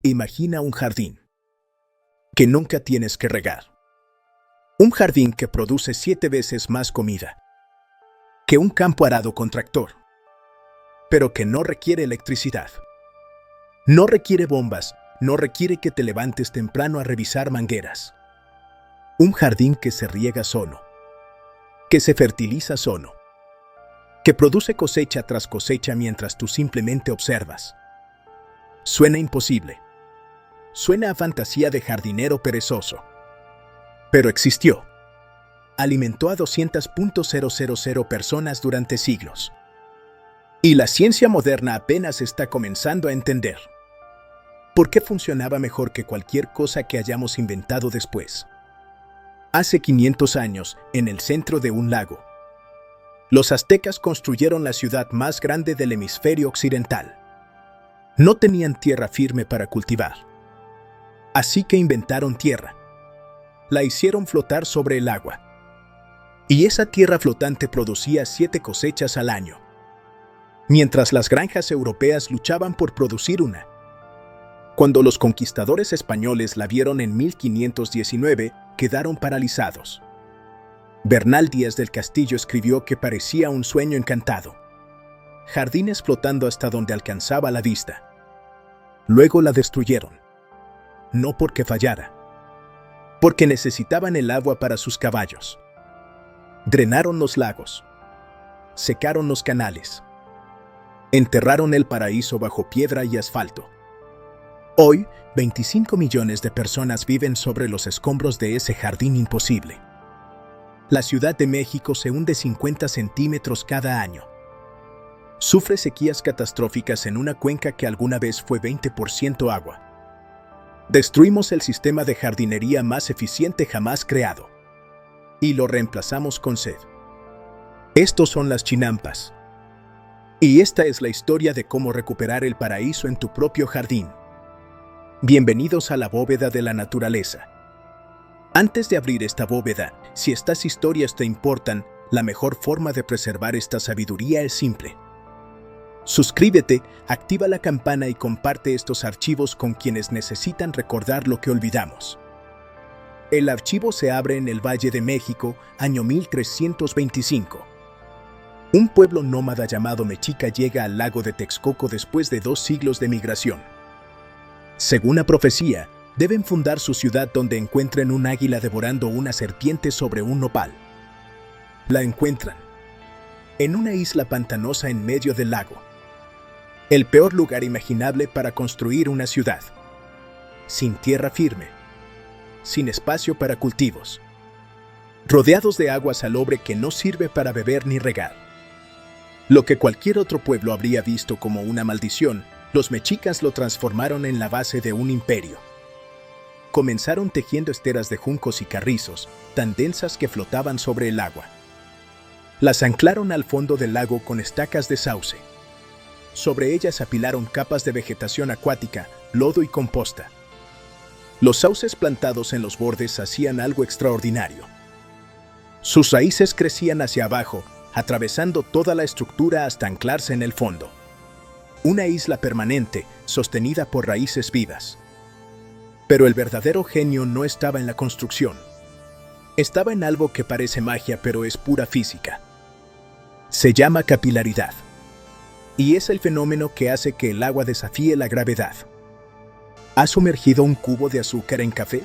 Imagina un jardín que nunca tienes que regar. Un jardín que produce 7 veces más comida que un campo arado con tractor, pero que no requiere electricidad. No requiere bombas, no requiere que te levantes temprano a revisar mangueras. Un jardín que se riega solo, que se fertiliza solo, que produce cosecha tras cosecha mientras tú simplemente observas. Suena imposible. Suena a fantasía de jardinero perezoso. Pero existió. Alimentó a 200.000 personas durante siglos. Y la ciencia moderna apenas está comenzando a entender por qué funcionaba mejor que cualquier cosa que hayamos inventado después. Hace 500 años, en el centro de un lago, los aztecas construyeron la ciudad más grande del hemisferio occidental. No tenían tierra firme para cultivar. Así que inventaron tierra. La hicieron flotar sobre el agua. Y esa tierra flotante producía 7 cosechas al año, mientras las granjas europeas luchaban por producir una. Cuando los conquistadores españoles la vieron en 1519, quedaron paralizados. Bernal Díaz del Castillo escribió que parecía un sueño encantado. Jardines flotando hasta donde alcanzaba la vista. Luego la destruyeron. No porque fallara, porque necesitaban el agua para sus caballos. Drenaron los lagos, secaron los canales, enterraron el paraíso bajo piedra y asfalto. Hoy, 25 millones de personas viven sobre los escombros de ese jardín imposible. La Ciudad de México se hunde 50 centímetros cada año. Sufre sequías catastróficas en una cuenca que alguna vez fue 20% agua. Destruimos el sistema de jardinería más eficiente jamás creado y lo reemplazamos con sed. Estos son las chinampas. Y esta es la historia de cómo recuperar el paraíso en tu propio jardín. Bienvenidos a la bóveda de la naturaleza. Antes de abrir esta bóveda, si estas historias te importan, la mejor forma de preservar esta sabiduría es simple. Suscríbete, activa la campana y comparte estos archivos con quienes necesitan recordar lo que olvidamos. El archivo se abre en el Valle de México, año 1325. Un pueblo nómada llamado Mexica llega al lago de Texcoco después de 2 siglos de migración. Según la profecía, deben fundar su ciudad donde encuentren un águila devorando una serpiente sobre un nopal. La encuentran en una isla pantanosa en medio del lago. El peor lugar imaginable para construir una ciudad. Sin tierra firme, sin espacio para cultivos, rodeados de agua salobre que no sirve para beber ni regar. Lo que cualquier otro pueblo habría visto como una maldición, los mexicas lo transformaron en la base de un imperio. Comenzaron tejiendo esteras de juncos y carrizos, tan densas que flotaban sobre el agua. Las anclaron al fondo del lago con estacas de sauce. Sobre ellas apilaron capas de vegetación acuática, lodo y composta. Los sauces plantados en los bordes hacían algo extraordinario. Sus raíces crecían hacia abajo, atravesando toda la estructura hasta anclarse en el fondo. Una isla permanente, sostenida por raíces vivas. Pero el verdadero genio no estaba en la construcción. Estaba en algo que parece magia, pero es pura física. Se llama capilaridad. Y es el fenómeno que hace que el agua desafíe la gravedad. ¿Has sumergido un cubo de azúcar en café?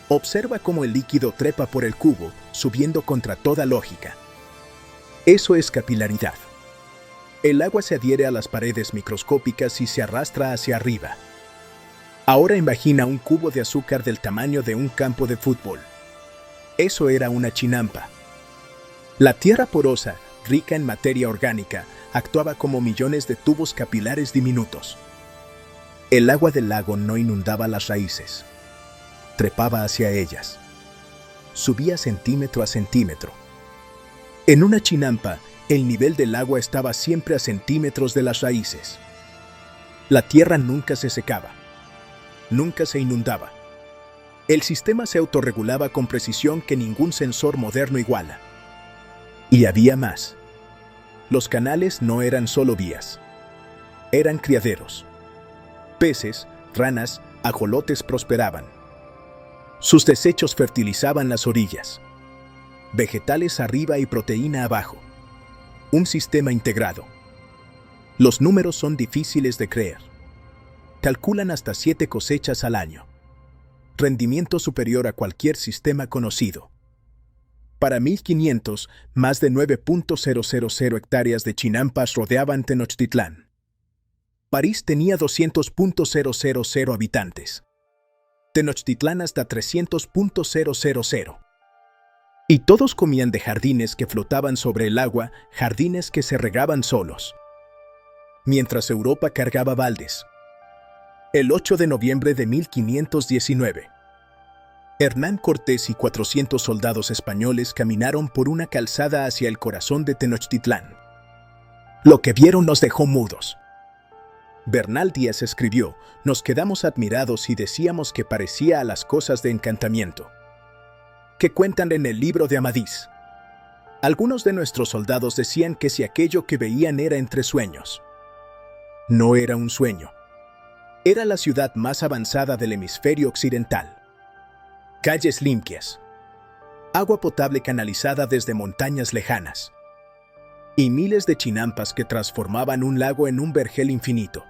Observa cómo el líquido trepa por el cubo, subiendo contra toda lógica. Eso es capilaridad. El agua se adhiere a las paredes microscópicas y se arrastra hacia arriba. Ahora imagina un cubo de azúcar del tamaño de un campo de fútbol. Eso era una chinampa. La tierra porosa, rica en materia orgánica, actuaba como millones de tubos capilares diminutos. El agua del lago no inundaba las raíces. Trepaba hacia ellas. Subía centímetro a centímetro. En una chinampa, el nivel del agua estaba siempre a centímetros de las raíces. La tierra nunca se secaba. Nunca se inundaba. El sistema se autorregulaba con precisión que ningún sensor moderno iguala. Y había más. Los canales no eran solo vías. Eran criaderos. Peces, ranas, ajolotes prosperaban. Sus desechos fertilizaban las orillas. Vegetales arriba y proteína abajo. Un sistema integrado. Los números son difíciles de creer. Calculan hasta 7 cosechas al año. Rendimiento superior a cualquier sistema conocido. Para 1500, más de 9.000 hectáreas de chinampas rodeaban Tenochtitlán. París tenía 200.000 habitantes. Tenochtitlán hasta 300.000. Y todos comían de jardines que flotaban sobre el agua, jardines que se regaban solos. Mientras Europa cargaba baldes. El 8 de noviembre de 1519. Hernán Cortés y 400 soldados españoles caminaron por una calzada hacia el corazón de Tenochtitlán. Lo que vieron nos dejó mudos. Bernal Díaz escribió: nos quedamos admirados y decíamos que parecía a las cosas de encantamiento que cuentan en el libro de Amadís. Algunos de nuestros soldados decían que si aquello que veían era entre sueños. No era un sueño. Era la ciudad más avanzada del hemisferio occidental. Calles limpias. Agua potable canalizada desde montañas lejanas. Y miles de chinampas que transformaban un lago en un vergel infinito.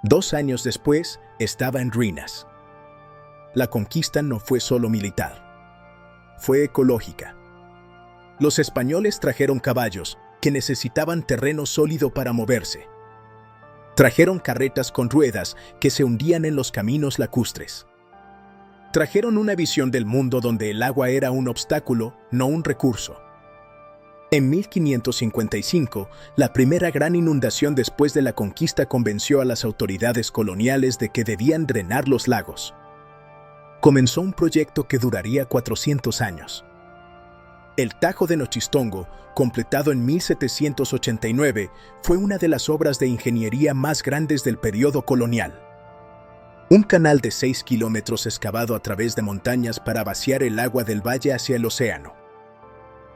2 años después, estaba en ruinas. La conquista no fue solo militar. Fue ecológica. Los españoles trajeron caballos, que necesitaban terreno sólido para moverse. Trajeron carretas con ruedas, que se hundían en los caminos lacustres. Trajeron una visión del mundo donde el agua era un obstáculo, no un recurso. En 1555, la primera gran inundación después de la conquista convenció a las autoridades coloniales de que debían drenar los lagos. Comenzó un proyecto que duraría 400 años. El Tajo de Nochistongo, completado en 1789, fue una de las obras de ingeniería más grandes del periodo colonial. Un canal de 6 kilómetros excavado a través de montañas para vaciar el agua del valle hacia el océano.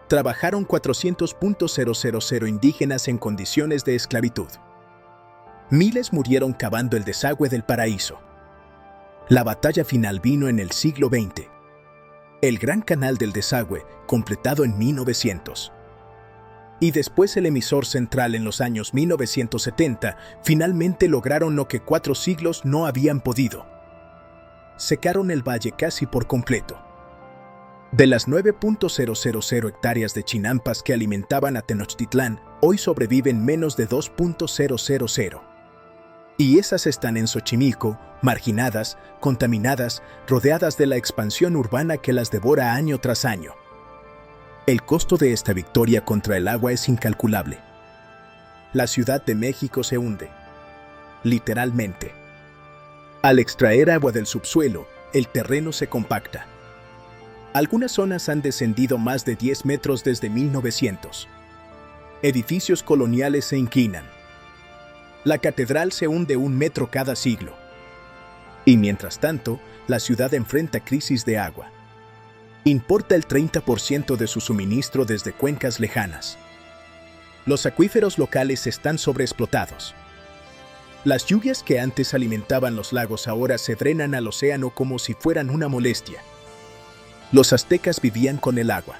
Trabajaron 400.000 indígenas en condiciones de esclavitud. Miles murieron cavando el desagüe del paraíso. La batalla final vino en el siglo XX. El Gran Canal del Desagüe, completado en 1900. Y después el emisor central en los años 1970, finalmente lograron lo que 4 siglos no habían podido. Secaron el valle casi por completo. De las 9.000 hectáreas de chinampas que alimentaban a Tenochtitlán, hoy sobreviven menos de 2.000. Y esas están en Xochimilco, marginadas, contaminadas, rodeadas de la expansión urbana que las devora año tras año. El costo de esta victoria contra el agua es incalculable. La Ciudad de México se hunde. Literalmente. Al extraer agua del subsuelo, el terreno se compacta. Algunas zonas han descendido más de 10 metros desde 1900. Edificios coloniales se inclinan. La catedral se hunde 1 metro cada siglo. Y mientras tanto, la ciudad enfrenta crisis de agua. Importa el 30% de su suministro desde cuencas lejanas. Los acuíferos locales están sobreexplotados. Las lluvias que antes alimentaban los lagos ahora se drenan al océano como si fueran una molestia. Los aztecas vivían con el agua.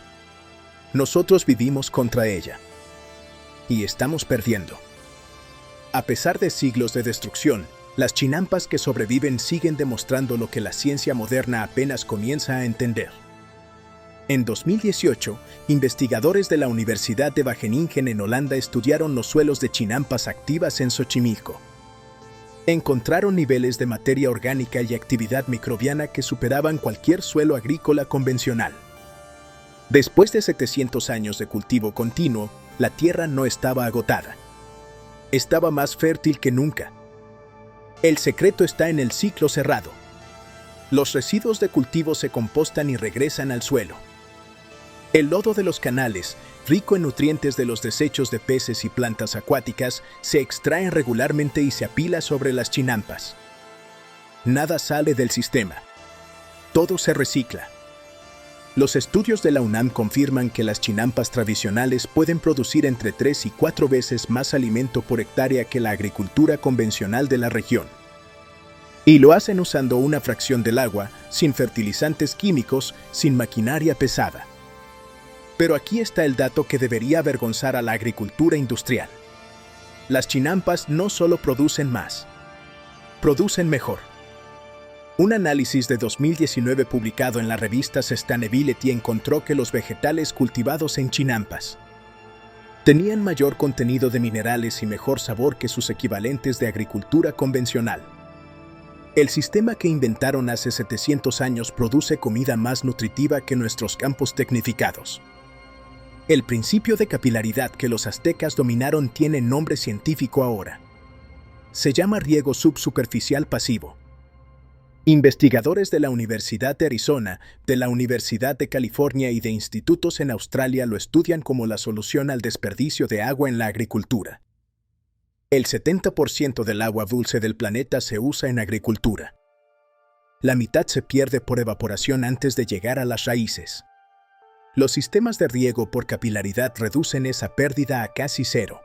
Nosotros vivimos contra ella. Y estamos perdiendo. A pesar de siglos de destrucción, las chinampas que sobreviven siguen demostrando lo que la ciencia moderna apenas comienza a entender. En 2018, investigadores de la Universidad de Wageningen en Holanda estudiaron los suelos de chinampas activas en Xochimilco. Encontraron niveles de materia orgánica y actividad microbiana que superaban cualquier suelo agrícola convencional. Después de 700 años de cultivo continuo, la tierra no estaba agotada. Estaba más fértil que nunca. El secreto está en el ciclo cerrado. Los residuos de cultivo se compostan y regresan al suelo. El lodo de los canales, rico en nutrientes de los desechos de peces y plantas acuáticas, se extraen regularmente y se apila sobre las chinampas. Nada sale del sistema. Todo se recicla. Los estudios de la UNAM confirman que las chinampas tradicionales pueden producir entre 3 y 4 veces más alimento por hectárea que la agricultura convencional de la región. Y lo hacen usando una fracción del agua, sin fertilizantes químicos, sin maquinaria pesada. Pero aquí está el dato que debería avergonzar a la agricultura industrial. Las chinampas no solo producen más, producen mejor. Un análisis de 2019 publicado en la revista Sustainability encontró que los vegetales cultivados en chinampas tenían mayor contenido de minerales y mejor sabor que sus equivalentes de agricultura convencional. El sistema que inventaron hace 700 años produce comida más nutritiva que nuestros campos tecnificados. El principio de capilaridad que los aztecas dominaron tiene nombre científico ahora. Se llama riego subsuperficial pasivo. Investigadores de la Universidad de Arizona, de la Universidad de California y de institutos en Australia lo estudian como la solución al desperdicio de agua en la agricultura. El 70% del agua dulce del planeta se usa en agricultura. La mitad se pierde por evaporación antes de llegar a las raíces. Los sistemas de riego por capilaridad reducen esa pérdida a casi cero.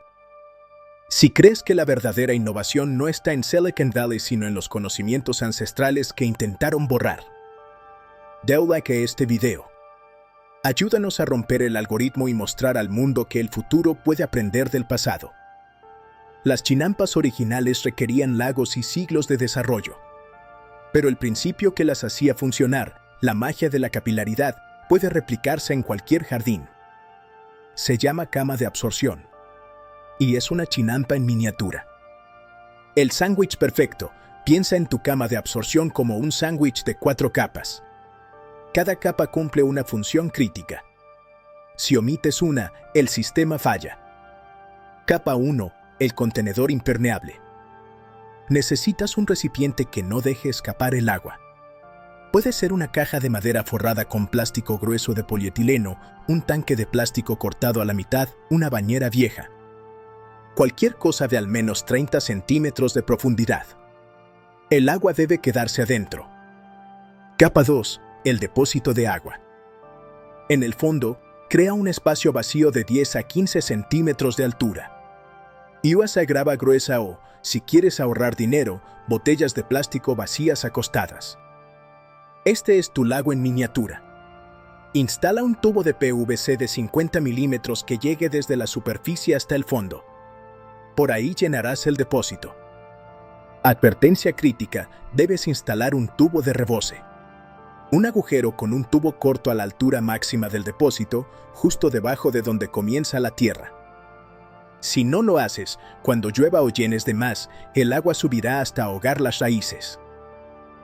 Si crees que la verdadera innovación no está en Silicon Valley sino en los conocimientos ancestrales que intentaron borrar, dale like a este video. Ayúdanos a romper el algoritmo y mostrar al mundo que el futuro puede aprender del pasado. Las chinampas originales requerían lagos y siglos de desarrollo. Pero el principio que las hacía funcionar, la magia de la capilaridad, puede replicarse en cualquier jardín. Se llama cama de absorción. Y es una chinampa en miniatura. El sándwich perfecto. Piensa en tu cama de absorción como un sándwich de 4 capas. Cada capa cumple una función crítica. Si omites una, el sistema falla. Capa 1. El contenedor impermeable. Necesitas un recipiente que no deje escapar el agua. Puede ser una caja de madera forrada con plástico grueso de polietileno, un tanque de plástico cortado a la mitad, una bañera vieja. Cualquier cosa de al menos 30 centímetros de profundidad. El agua debe quedarse adentro. Capa 2. El depósito de agua. En el fondo, crea un espacio vacío de 10 a 15 centímetros de altura. Y usa grava gruesa o, si quieres ahorrar dinero, botellas de plástico vacías acostadas. Este es tu lago en miniatura. Instala un tubo de PVC de 50 milímetros que llegue desde la superficie hasta el fondo. Por ahí llenarás el depósito. Advertencia crítica: debes instalar un tubo de rebose. Un agujero con un tubo corto a la altura máxima del depósito, justo debajo de donde comienza la tierra. Si no lo haces, cuando llueva o llenes de más, el agua subirá hasta ahogar las raíces.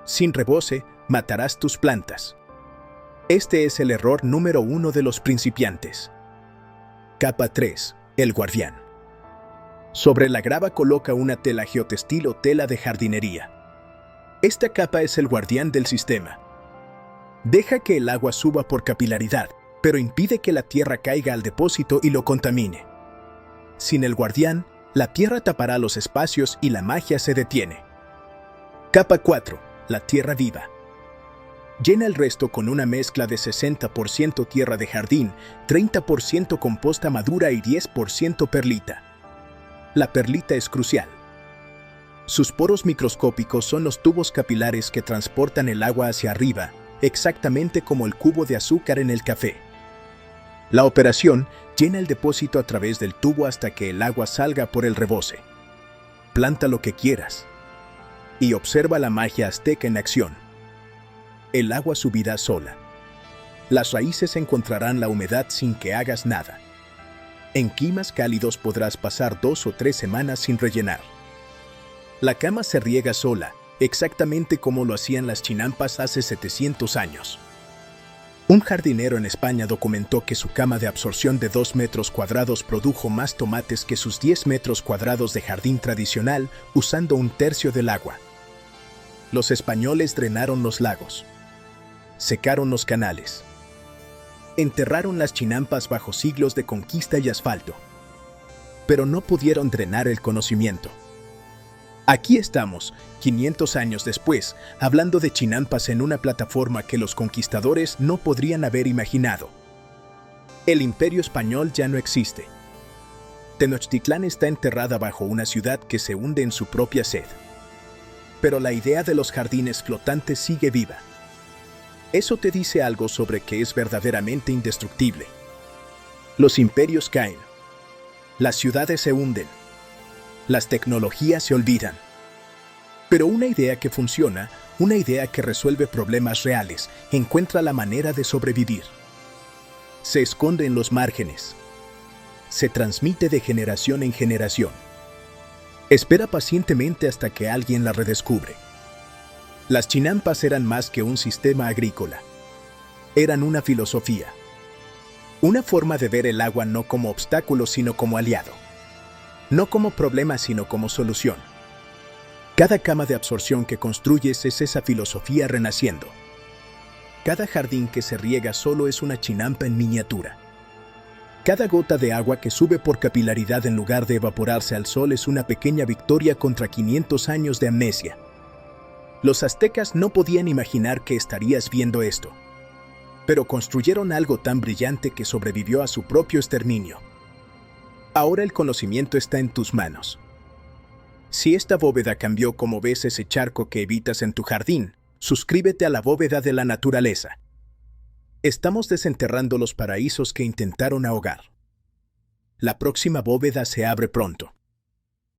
Sin rebose, matarás tus plantas. Este es el error número 1 de los principiantes. Capa 3. El guardián. Sobre la grava coloca una tela geotextil o tela de jardinería. Esta capa es el guardián del sistema. Deja que el agua suba por capilaridad, pero impide que la tierra caiga al depósito y lo contamine. Sin el guardián, la tierra tapará los espacios y la magia se detiene. Capa 4. La tierra viva. Llena el resto con una mezcla de 60% tierra de jardín, 30% composta madura y 10% perlita. La perlita es crucial. Sus poros microscópicos son los tubos capilares que transportan el agua hacia arriba, exactamente como el cubo de azúcar en el café. La operación llena el depósito a través del tubo hasta que el agua salga por el rebose. Planta lo que quieras. Y observa la magia azteca en acción. El agua subirá sola. Las raíces encontrarán la humedad sin que hagas nada. En climas cálidos podrás pasar 2 o 3 semanas sin rellenar. La cama se riega sola, exactamente como lo hacían las chinampas hace 700 años. Un jardinero en España documentó que su cama de absorción de 2 metros cuadrados produjo más tomates que sus 10 metros cuadrados de jardín tradicional usando 1/3 del agua. Los españoles drenaron los lagos. Secaron los canales. Enterraron las chinampas bajo siglos de conquista y asfalto. Pero no pudieron drenar el conocimiento. Aquí estamos, 500 años después, hablando de chinampas en una plataforma que los conquistadores no podrían haber imaginado. El imperio español ya no existe. Tenochtitlán está enterrada bajo una ciudad que se hunde en su propia sed. Pero la idea de los jardines flotantes sigue viva. Eso te dice algo sobre que es verdaderamente indestructible. Los imperios caen. Las ciudades se hunden. Las tecnologías se olvidan. Pero una idea que funciona, una idea que resuelve problemas reales, encuentra la manera de sobrevivir. Se esconde en los márgenes. Se transmite de generación en generación. Espera pacientemente hasta que alguien la redescubre. Las chinampas eran más que un sistema agrícola. Eran una filosofía. Una forma de ver el agua no como obstáculo sino como aliado. No como problema sino como solución. Cada cama de absorción que construyes es esa filosofía renaciendo. Cada jardín que se riega solo es una chinampa en miniatura. Cada gota de agua que sube por capilaridad en lugar de evaporarse al sol es una pequeña victoria contra 500 años de amnesia. Los aztecas no podían imaginar que estarías viendo esto, pero construyeron algo tan brillante que sobrevivió a su propio exterminio. Ahora el conocimiento está en tus manos. Si esta bóveda cambió como ves ese charco que evitas en tu jardín, suscríbete a la bóveda de la naturaleza. Estamos desenterrando los paraísos que intentaron ahogar. La próxima bóveda se abre pronto.